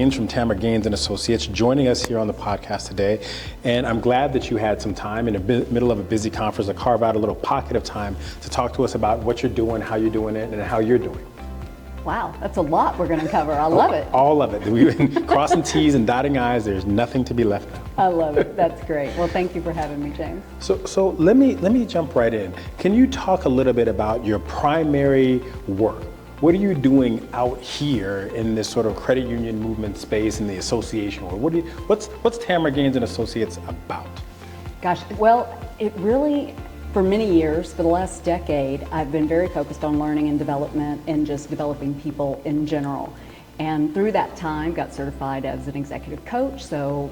Gaines from Tamra Gaines and Associates joining us here on the podcast today. And I'm glad that you had some time in the middle of a busy conference to carve out a little pocket of time to talk to us about what you're doing, how you're doing it, and how you're doing. Wow, that's a lot we're going to cover. I love it. All of it. We've been crossing T's and dotting I's. There's nothing to be left out. I love it. That's great. Well, thank you for having me, James. So let me jump right in. Can you talk a little bit about your primary work? What are you doing out here in this sort of credit union movement space in the association world? What's Tamra Gaines and Associates about? Gosh, well, it really, for many years, for the last decade, I've been very focused on learning and development and just developing people in general. And through that time, got certified as an executive coach. So,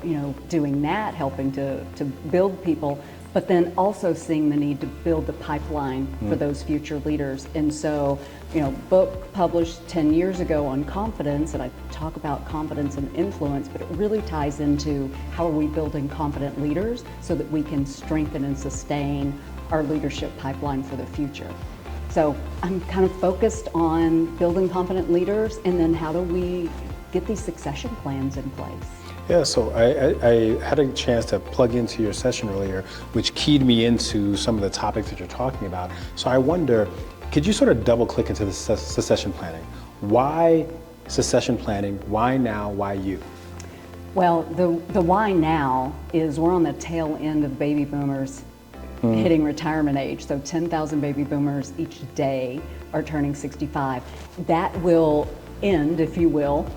doing that, helping to build people, but then also seeing the need to build the pipeline for those future leaders. And so, book published 10 years ago on confidence, and I talk about confidence and influence, but it really ties into how are we building confident leaders so that we can strengthen and sustain our leadership pipeline for the future. So I'm kind of focused on building confident leaders, and then how do we get these succession plans in place? Yeah, so I had a chance to plug into your session earlier, which keyed me into some of the topics that you're talking about. So I wonder, could you sort of double click into the succession planning? Why succession planning? Why now? Why you? Well, the why now is we're on the tail end of baby boomers hitting retirement age. So 10,000 baby boomers each day are turning 65. That will end, if you will,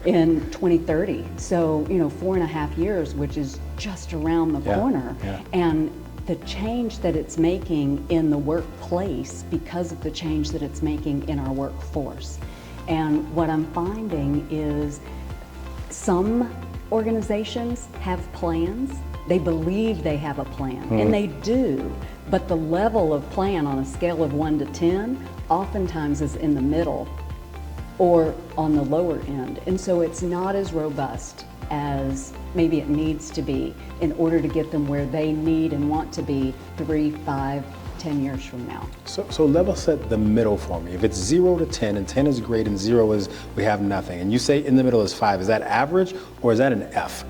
in 2030. So, 4.5 years, which is just around the corner. Yeah. And the change that it's making in the workplace because of the change that it's making in our workforce. And what I'm finding is some organizations have plans. They believe they have a plan, and they do, but the level of plan on a scale of 1 to 10 oftentimes is in the middle or on the lower end. And so it's not as robust as maybe it needs to be in order to get them where they need and want to be 3, 5, 10 years from now. So level set the middle for me. If it's 0 to 10, and 10 is great and 0 is we have nothing, and you say in the middle is 5, is that average or is that an F?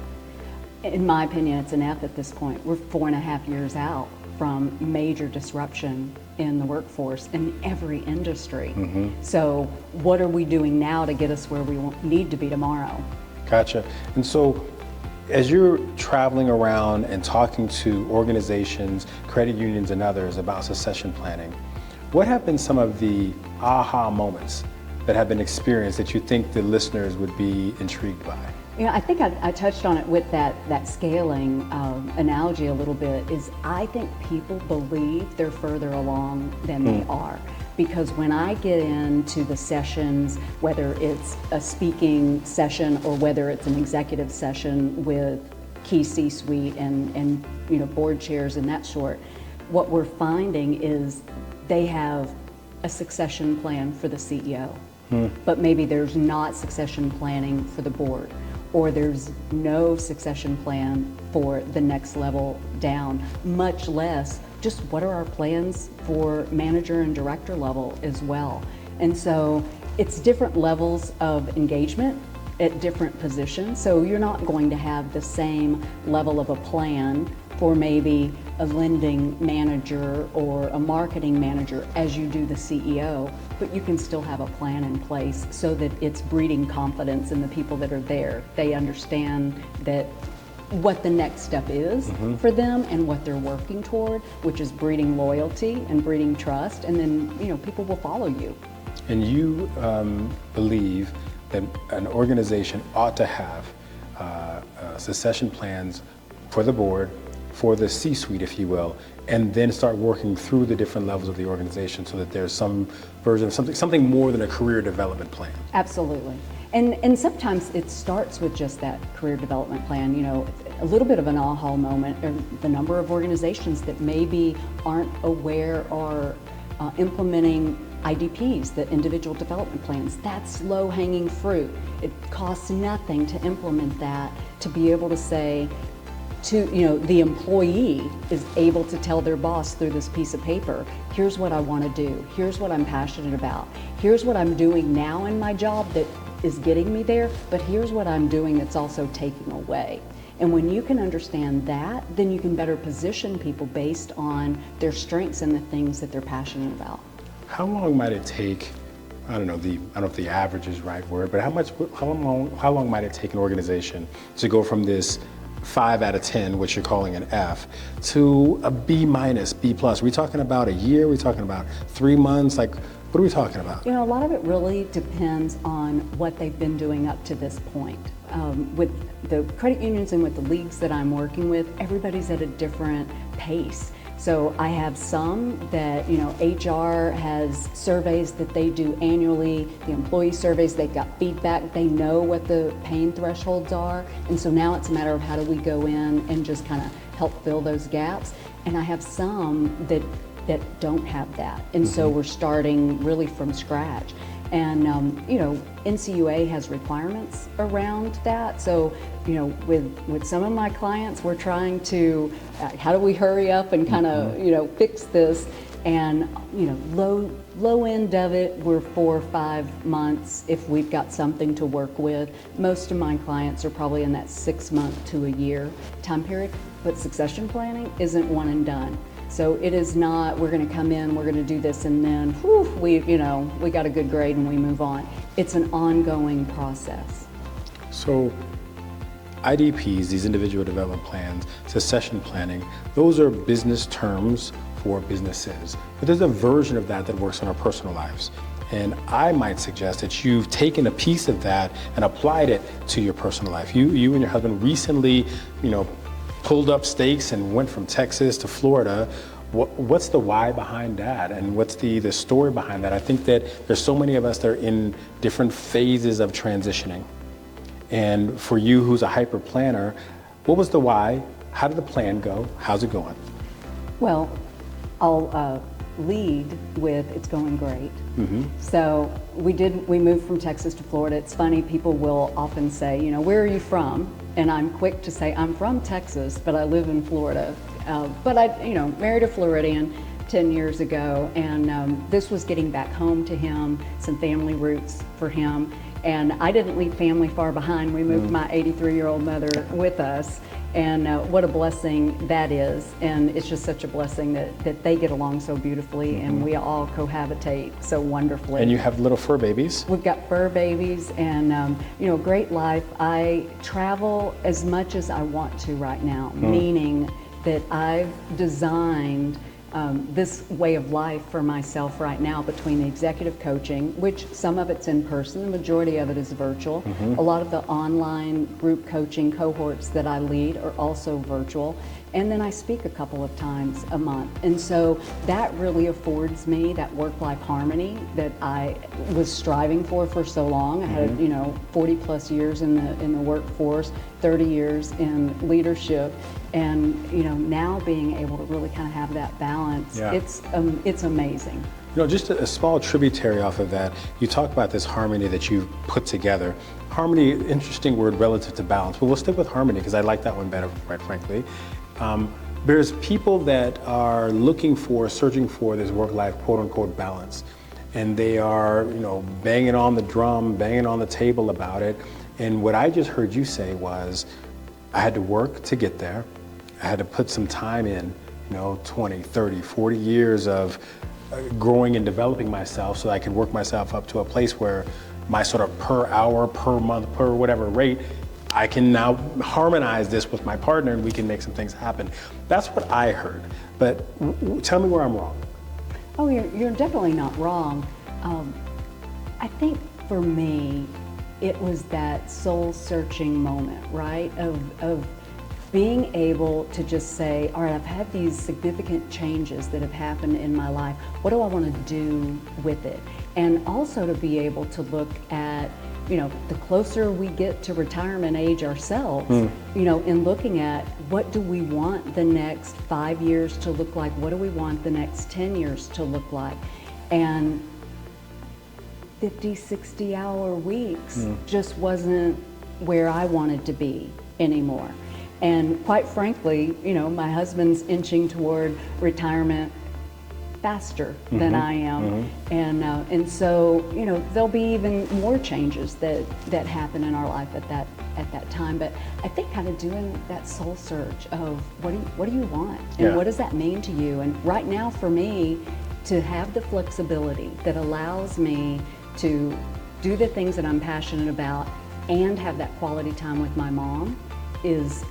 In my opinion, it's an F at this point. We're 4.5 years out from major disruption in the workforce in every industry. So what are we doing now to get us where we need to be tomorrow? Gotcha. And so as you're traveling around and talking to organizations, credit unions and others about succession planning, what have been some of the aha moments that have been experienced that you think the listeners would be intrigued by? I think I touched on it with that scaling analogy a little bit, is I think people believe they're further along than they are. Because when I get into the sessions, whether it's a speaking session or whether it's an executive session with key C-suite and board chairs and that sort, what we're finding is they have a succession plan for the CEO, but maybe there's not succession planning for the board, or there's no succession plan for the next level down, much less just what are our plans for manager and director level as well. And so it's different levels of engagement at different positions. So you're not going to have the same level of a plan for maybe a lending manager or a marketing manager as you do the CEO, but you can still have a plan in place so that it's breeding confidence in the people that are there. They understand that what the next step is for them and what they're working toward, which is breeding loyalty and breeding trust, and then people will follow you. And you believe that an organization ought to have succession plans for the board, for the C-suite, if you will, and then start working through the different levels of the organization so that there's some version of something more than a career development plan. Absolutely. And sometimes it starts with just that career development plan. A little bit of an aha moment, or the number of organizations that maybe aren't aware or implementing IDPs, the individual development plans. That's low-hanging fruit. It costs nothing to implement that, to be able to say to, the employee is able to tell their boss through this piece of paper, here's what I want to do, here's what I'm passionate about, here's what I'm doing now in my job that is getting me there, but here's what I'm doing that's also taking away. And when you can understand that, then you can better position people based on their strengths and the things that they're passionate about. How long might it take, I don't know if the average is the right word, but how long might it take an organization to go from this 5 out of 10, which you're calling an F, to a B minus, B plus? Are we talking about a year? Are we talking about 3 months? Like, what are we talking about? You know, a lot of it really depends on what they've been doing up to this point. With the credit unions and with the leagues that I'm working with, everybody's at a different pace. So I have some that, you know, HR has surveys that they do annually, the employee surveys, they've got feedback, they know what the pain thresholds are. And so now it's a matter of how do we go in and just kind of help fill those gaps. And I have some that don't have that. And so we're starting really from scratch. And, you know, NCUA has requirements around that. So, you know, with some of my clients, we're trying to, how do we hurry up and kind of, you know, fix this? And, you know, low end of it, we're 4 or 5 months if we've got something to work with. Most of my clients are probably in that 6 month to a year time period, but succession planning isn't one and done. So it is not, we're going to come in, we're going to do this, and then, whew, we got a good grade and we move on. It's an ongoing process. So IDPs, these individual development plans, succession planning, those are business terms for businesses. But there's a version of that that works in our personal lives. And I might suggest that you've taken a piece of that and applied it to your personal life. You and your husband recently, you know, pulled up stakes and went from Texas to Florida. What's the why behind that, and what's the story behind that? I think that there's so many of us that are in different phases of transitioning. And for you, who's a hyper planner, what was the why? How did the plan go? How's it going? Well, I'll lead with it's going great. So we moved from Texas to Florida. It's funny, people will often say, you know, where are you from? And I'm quick to say, I'm from Texas, but I live in Florida. But I, you know, married a Floridian 10 years ago, and this was getting back home to him, some family roots for him. And I didn't leave family far behind. We moved my 83-year-old mother with us, and what a blessing that is. And it's just such a blessing that they get along so beautifully, and we all cohabitate so wonderfully. And you have little fur babies. We've got fur babies, and you know, great life. I travel as much as I want to right now, meaning that I've designed this way of life for myself right now between the executive coaching, which some of it's in person, the majority of it is virtual. A lot of the online group coaching cohorts that I lead are also virtual. And then I speak a couple of times a month. And so that really affords me that work-life harmony that I was striving for so long. I had, you know, 40 plus years in the workforce, 30 years in leadership. And, you know, now being able to really kind of have that balance, it's amazing. You know, just a small tributary off of that, you talk about this harmony that you've put together. Harmony, interesting word relative to balance, but we'll stick with harmony because I like that one better, quite frankly. There's people that are searching for this work-life quote-unquote balance. And they are, you know, banging on the drum, banging on the table about it. And what I just heard you say was, I had to work to get there. I had to put some time in, you know, 20, 30, 40 years of growing and developing myself so that I could work myself up to a place where my sort of per hour, per month, per whatever rate, I can now harmonize this with my partner and we can make some things happen. That's what I heard. But tell me where I'm wrong. Oh, you're definitely not wrong. I think for me, it was that soul-searching moment, right? Of being able to just say, all right, I've had these significant changes that have happened in my life. What do I want to do with it? And also to be able to look at, you know, the closer we get to retirement age ourselves, you know, in looking at what do we want the next 5 years to look like? What do we want the next 10 years to look like? And 50, 60-hour weeks just wasn't where I wanted to be anymore. And quite frankly, you know, my husband's inching toward retirement. faster than I am, and so there'll be even more changes that happen in our life at that time. But I think kind of doing that soul search of what do you want, and what does that mean to you? And right now, for me, to have the flexibility that allows me to do the things that I'm passionate about and have that quality time with my mom is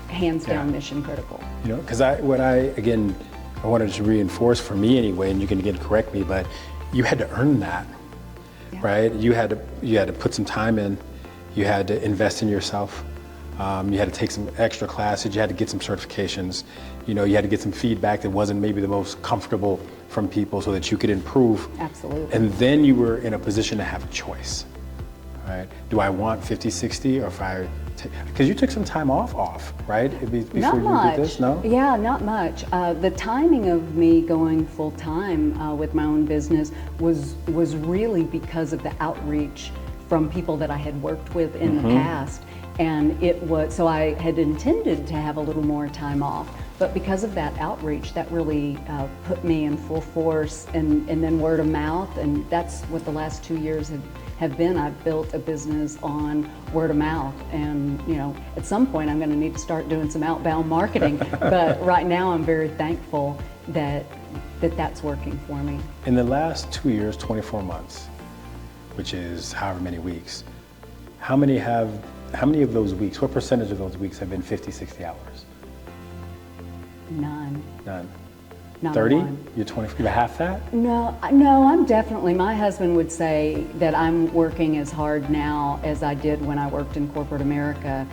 hands down mission critical. Because I wanted to reinforce for me anyway, and you can again correct me, but you had to earn that, right? You had to put some time in, you had to invest in yourself, you had to take some extra classes, you had to get some certifications, you had to get some feedback that wasn't maybe the most comfortable from people so that you could improve. Absolutely. And then you were in a position to have a choice, right? Do I want 50, 60, or if I, because you took some time off, right? Before not you much. did this, no? Yeah, not much. The timing of me going full time with my own business was really because of the outreach from people that I had worked with in the past. And it was, so I had intended to have a little more time off, but because of that outreach, that really put me in full force, and then word of mouth, and that's what the last 2 years have been. I've built a business on word of mouth, and at some point I'm going to need to start doing some outbound marketing, but right now I'm very thankful that that's working for me. In the last 2 years, 24 months, which is however many weeks, how many of those weeks, what percentage of those weeks have been 50, 60 hours? None. Not 30? one. You're 20, you're half that? No, I'm definitely, my husband would say that I'm working as hard now as I did when I worked in corporate America.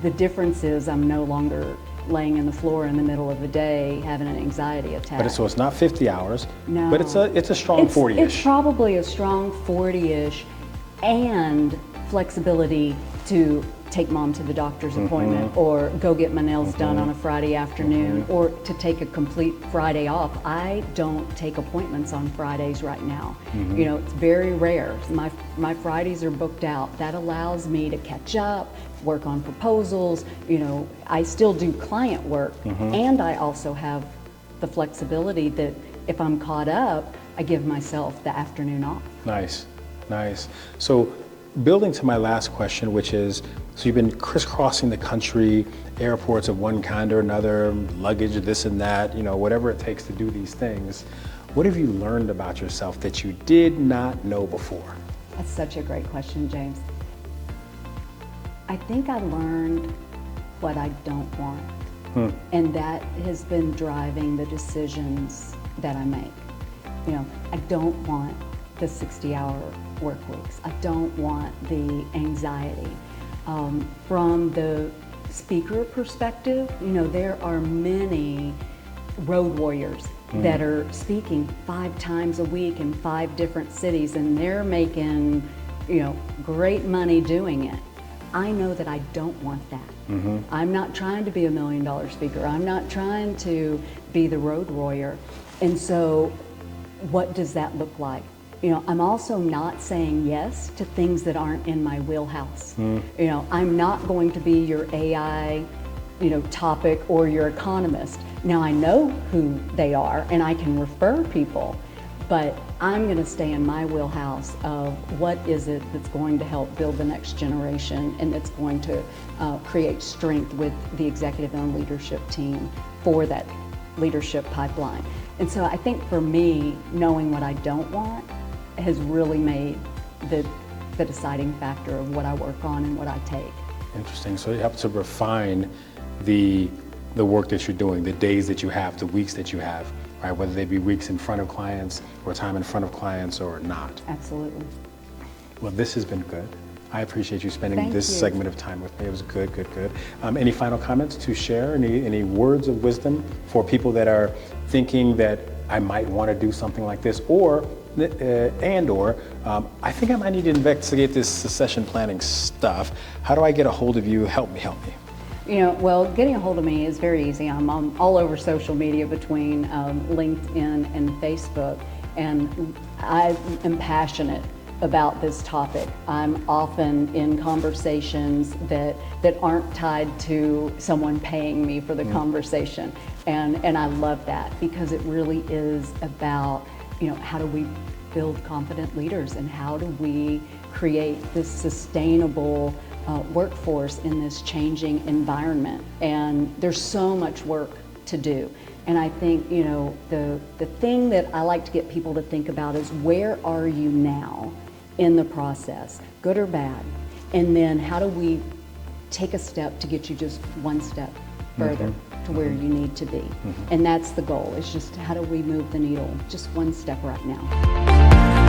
The difference is I'm no longer laying in the floor in the middle of the day having an anxiety attack. But so it's not 50 hours, no. but it's a strong 40-ish. It's probably a strong 40-ish, and flexibility to take mom to the doctor's appointment, or go get my nails done on a Friday afternoon, or to take a complete Friday off. I don't take appointments on Fridays right now. It's very rare. My Fridays are booked out. That allows me to catch up, work on proposals. I still do client work, and I also have the flexibility that if I'm caught up, I give myself the afternoon off. Nice. So building to my last question, which is, so you've been crisscrossing the country, airports of one kind or another, luggage, this and that, whatever it takes to do these things. What have you learned about yourself that you did not know before? That's such a great question, James. I think I learned what I don't want, and that has been driving the decisions that I make. I don't want the 60-hour work weeks. I don't want the anxiety. From the speaker perspective, there are many road warriors that are speaking 5 times a week in 5 different cities, and they're making, great money doing it. I know that I don't want that. I'm not trying to be $1 million speaker. I'm not trying to be the road warrior. And so what does that look like? I'm also not saying yes to things that aren't in my wheelhouse. I'm not going to be your AI, topic or your economist. Now I know who they are and I can refer people, but I'm going to stay in my wheelhouse of what is it that's going to help build the next generation, and that's going to create strength with the executive and leadership team for that leadership pipeline. And so I think for me, knowing what I don't want has really made the deciding factor of what I work on and what I take. Interesting. So it helps to refine the work that you're doing, the days that you have, the weeks that you have, right? Whether they be weeks in front of clients or time in front of clients or not. Absolutely. Well, this has been good. I appreciate you spending Thank this you. segment of time with me. It was good. Any final comments to share? Any words of wisdom for people that are thinking that I might want to do something like this, or I think I might need to investigate this succession planning stuff. How do I get a hold of you? Help me. Well, getting a hold of me is very easy. I'm all over social media between LinkedIn and Facebook, and I am passionate about this topic. I'm often in conversations that aren't tied to someone paying me for the conversation. And I love that, because it really is about, how do we build confident leaders, and how do we create this sustainable workforce in this changing environment. And there's so much work to do. And I think, the thing that I like to get people to think about is, where are you now in the process, good or bad? And then how do we take a step to get you just one step further to where you need to be? And that's the goal, is just how do we move the needle just one step right now.